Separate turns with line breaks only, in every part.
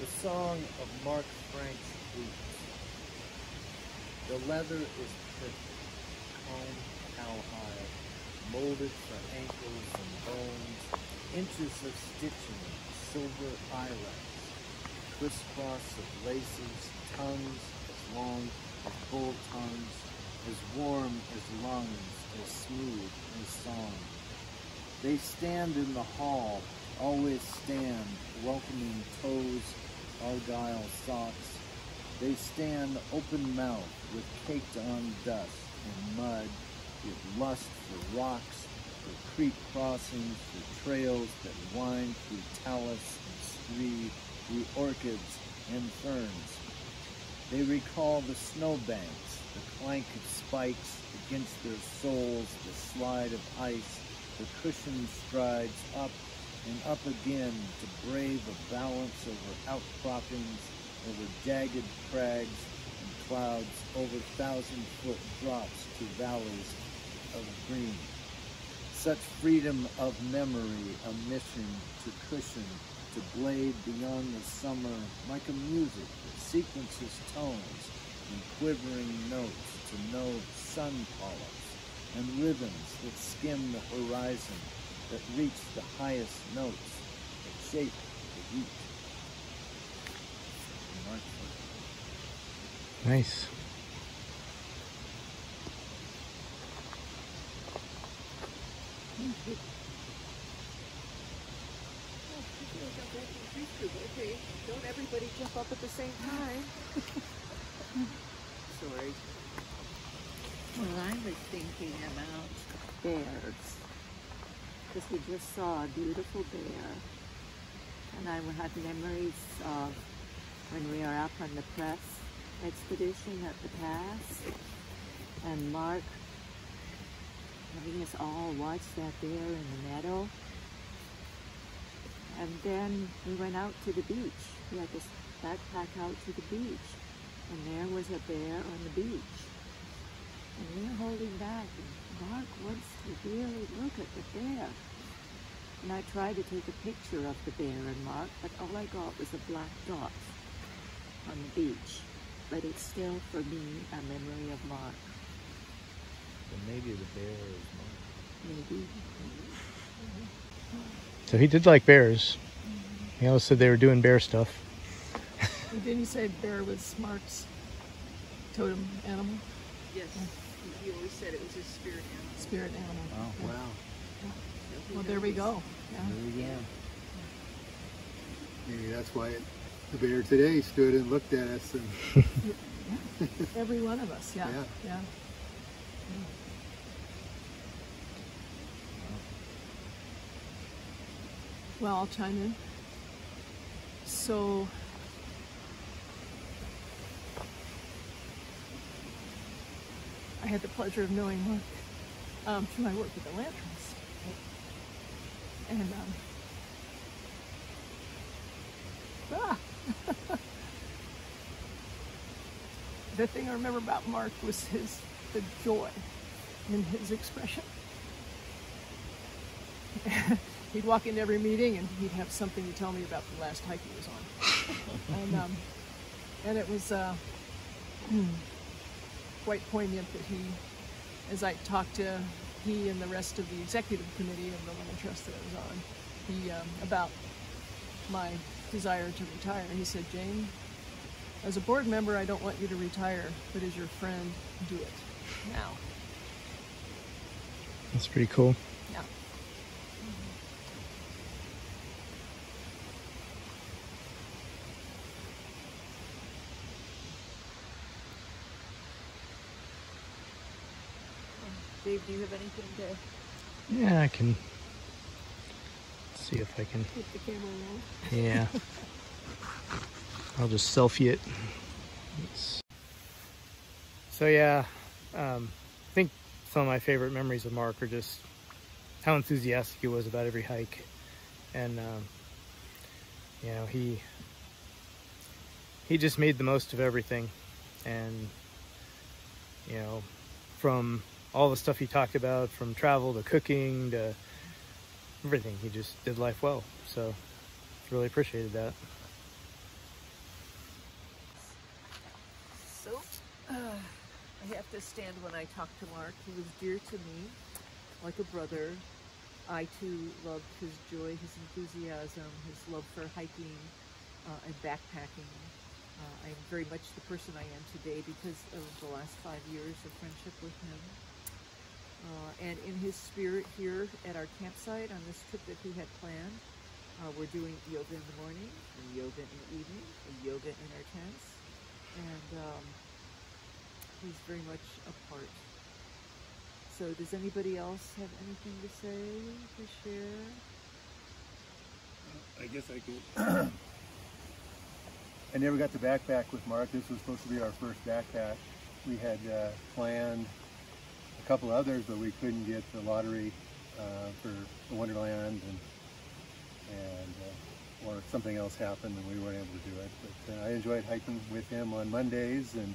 The song of Mark Frank's boots. The leather is perfect, comb cowhide, molded for ankles and bones, inches of stitching, silver eyelets, crisscross of laces, tongues as long as bull tongues, as warm as lungs, as smooth as song. They stand in the hall, always stand, welcoming toes, argyle socks. They stand open-mouthed with caked-on dust and mud, with lust for rocks, through creek crossings, through trails that wind through talus and scree, through orchids and ferns. They recall the snowbanks, the clank of spikes against their soles, the slide of ice, the cushioned strides up and up again to brave a balance over outcroppings, over jagged crags and clouds, over 1,000-foot drops to valleys of green. Such freedom of memory, a mission to cushion, to blade beyond the summer, like a music that sequences tones and quivering notes to know sun polyps and rhythms that skim the horizon, that reach the highest notes, that shape the heat.
Nice.
Okay, don't everybody jump up at the same time. Sorry. Well, I was thinking about bears, because we just saw a beautiful bear, and I had memories of when we were up on the press expedition at the pass, and Mark having us all watch that bear in the meadow. And then we went out to the beach. We had this backpack out to the beach, and there was a bear on the beach. And we were holding back, and Mark wants to really look at the bear. And I tried to take a picture of the bear and Mark, but all I got was a black dot on the beach. But it's still, for me, a memory of Mark.
But maybe the bear is Mark.
Maybe.
So he did like bears. He always said they were doing bear stuff.
Didn't he say bear was Mark's totem animal?
Yes. He always said it was his spirit animal.
Spirit animal.
Oh,
Yeah.
wow.
Well, there we go. Yeah.
There we go.
Maybe that's why the bear today stood and looked at us. And
Every one of us. Yeah.
Yeah.
Yeah. Well, I'll chime in. So, I had the pleasure of knowing Mark through my work with the Lanterns. And, the thing I remember about Mark was the joy in his expression. He'd walk into every meeting and he'd have something to tell me about the last hike he was on. And it was quite poignant that as I talked to he and the rest of the executive committee of the Land Trust that I was on, about my desire to retire, he said, "Jane, as a board member, I don't want you to retire, but as your friend, do it now."
That's pretty cool.
Yeah.
Dave, do you have anything to
Yeah, I can see if I can.
Keep the camera on.
Yeah. I'll just selfie it. So yeah, I think some of my favorite memories of Mark are just how enthusiastic he was about every hike, and you know, he just made the most of everything, and you know, from all the stuff he talked about, from travel to cooking to everything, he just did life well. So really appreciated that.
So, I have to stand when I talk to Mark. He was dear to me, like a brother. I too loved his joy, his enthusiasm, his love for hiking and backpacking. I'm very much the person I am today because of the last 5 years of friendship with him. And in his spirit here at our campsite on this trip that he had planned, we're doing yoga in the morning and yoga in the evening and yoga in our tents. And he's very much a part. So does anybody else have anything to say, to share?
I guess I could. I never got to backpack with Mark. This was supposed to be our first backpack. We had planned a couple others, but we couldn't get the lottery for the Wonderland, or something else happened and we weren't able to do it. But I enjoyed hiking with him on Mondays, and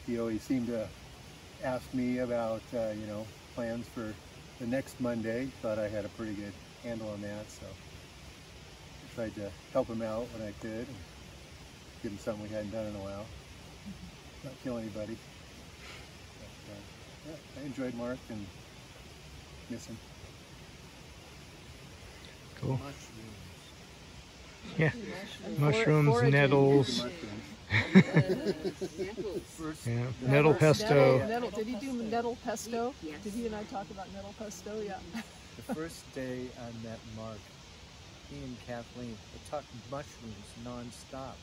he always seemed to ask me about plans for the next Monday. Thought I had a pretty good handle on that, so I tried to help him out when I could and give him something we hadn't done in a while. Not kill anybody. But, yeah, I enjoyed Mark and miss him.
Cool.
Mushrooms.
Yeah.
And
Mushrooms,
foraging.
nettles.
First,
Yeah. Nettle pesto.
Nettle. Did he do nettle pesto?
Yes.
Did he and I talk about nettle pesto? Yeah.
the first day I met Mark, he and Kathleen, they talked mushrooms nonstop.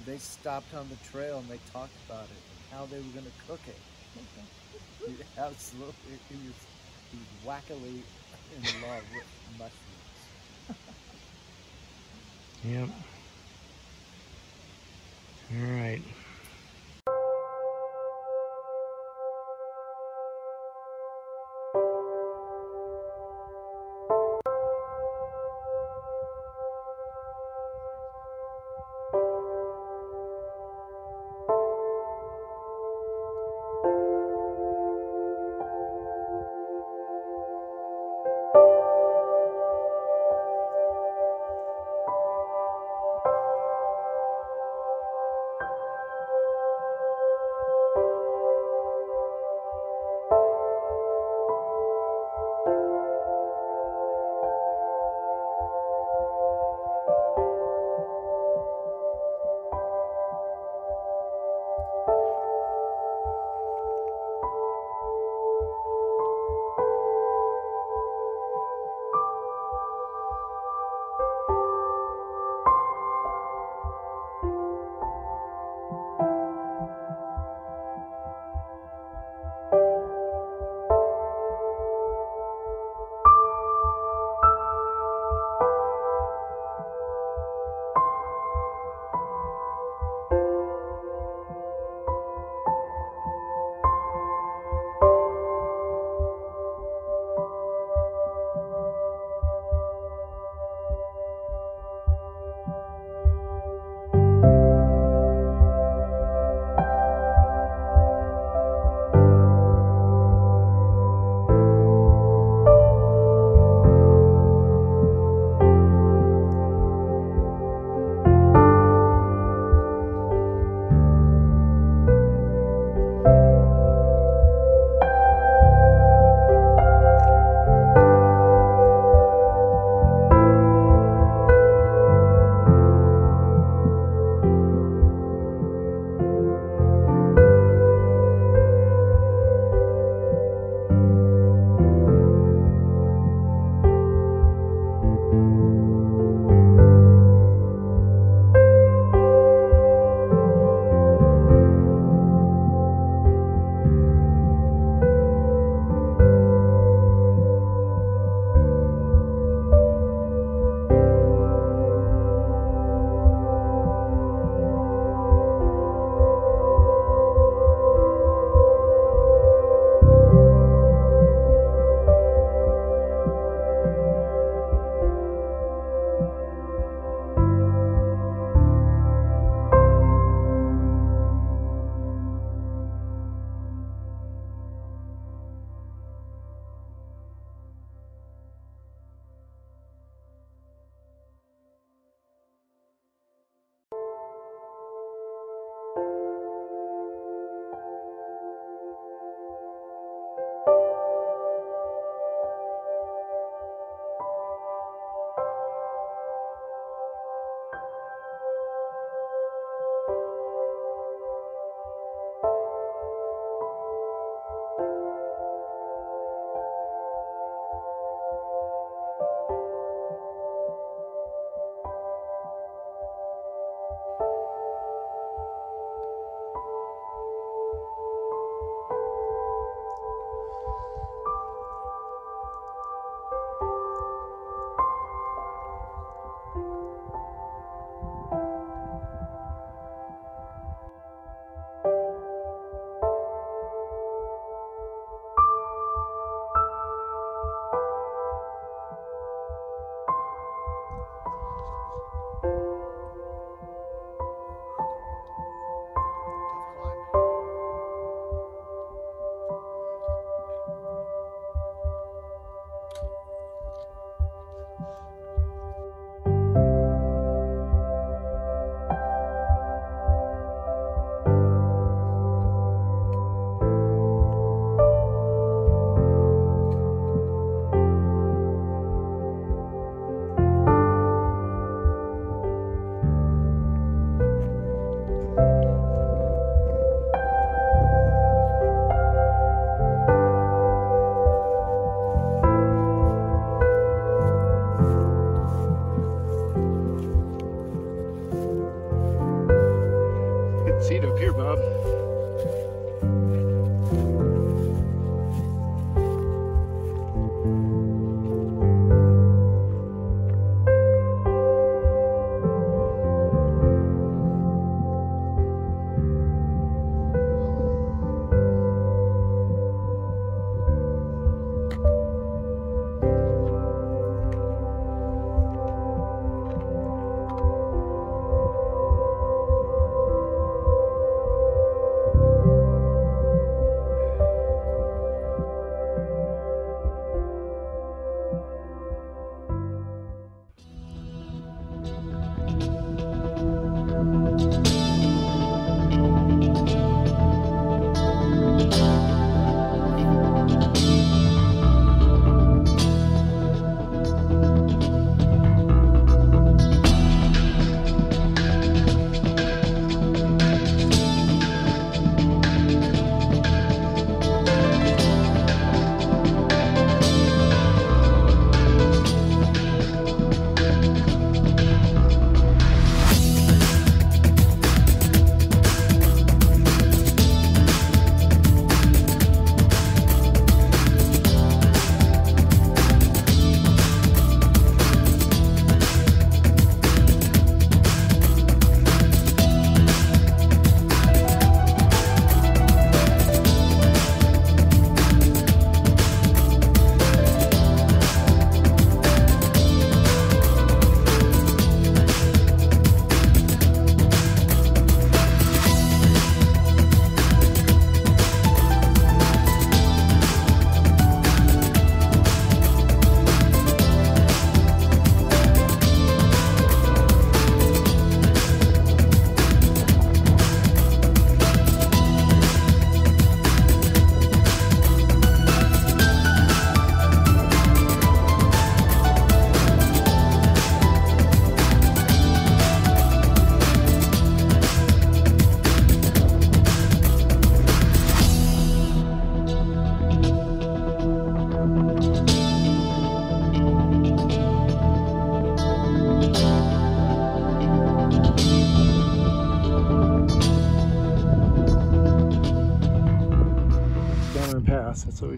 They stopped on the trail and they talked about it, how they were going to cook it. He absolutely, he was wackily in love with mushrooms.
Yep. All right.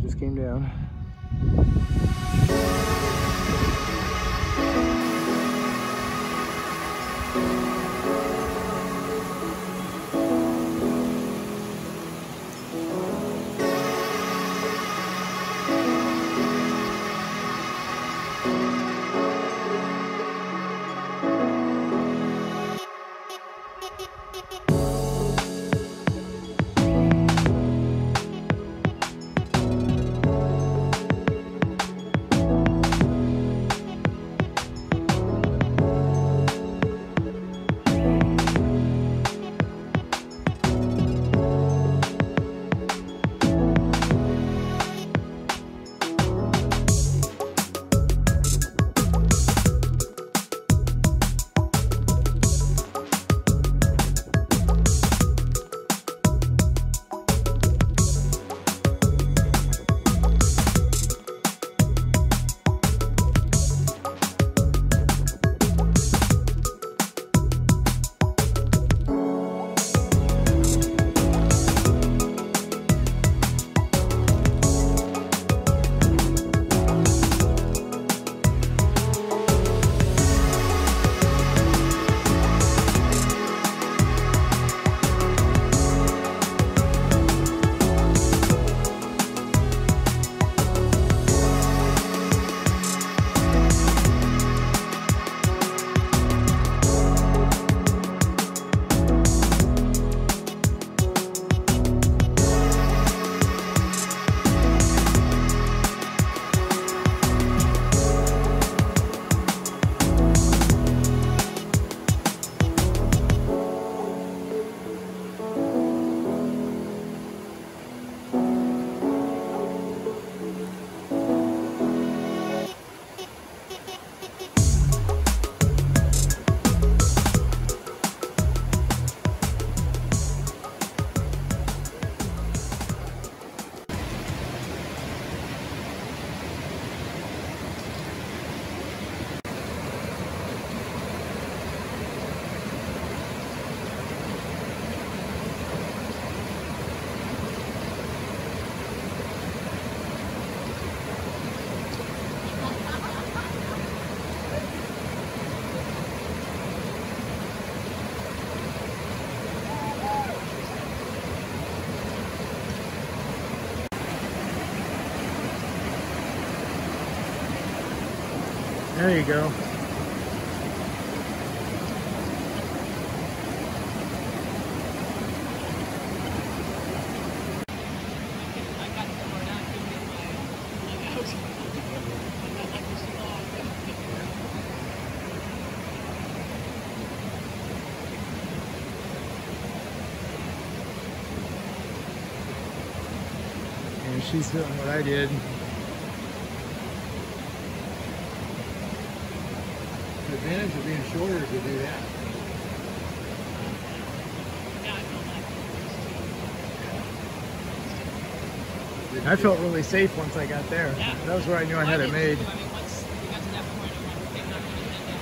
just came down. There you go. And she's doing what I did.
The advantage of being shorter to do that.
I felt really safe once I got there.
Yeah.
That was where I knew I had it made.
I mean, once we got to that point, I'm like, okay, I'm not really doing that.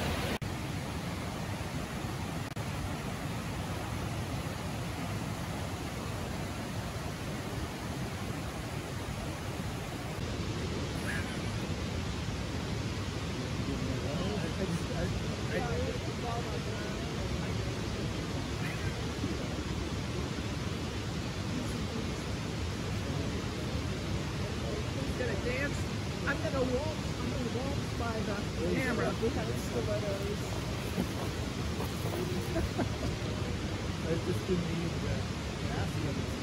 I'm gonna waltz by the camera. We have stilettos.
I just didn't need that.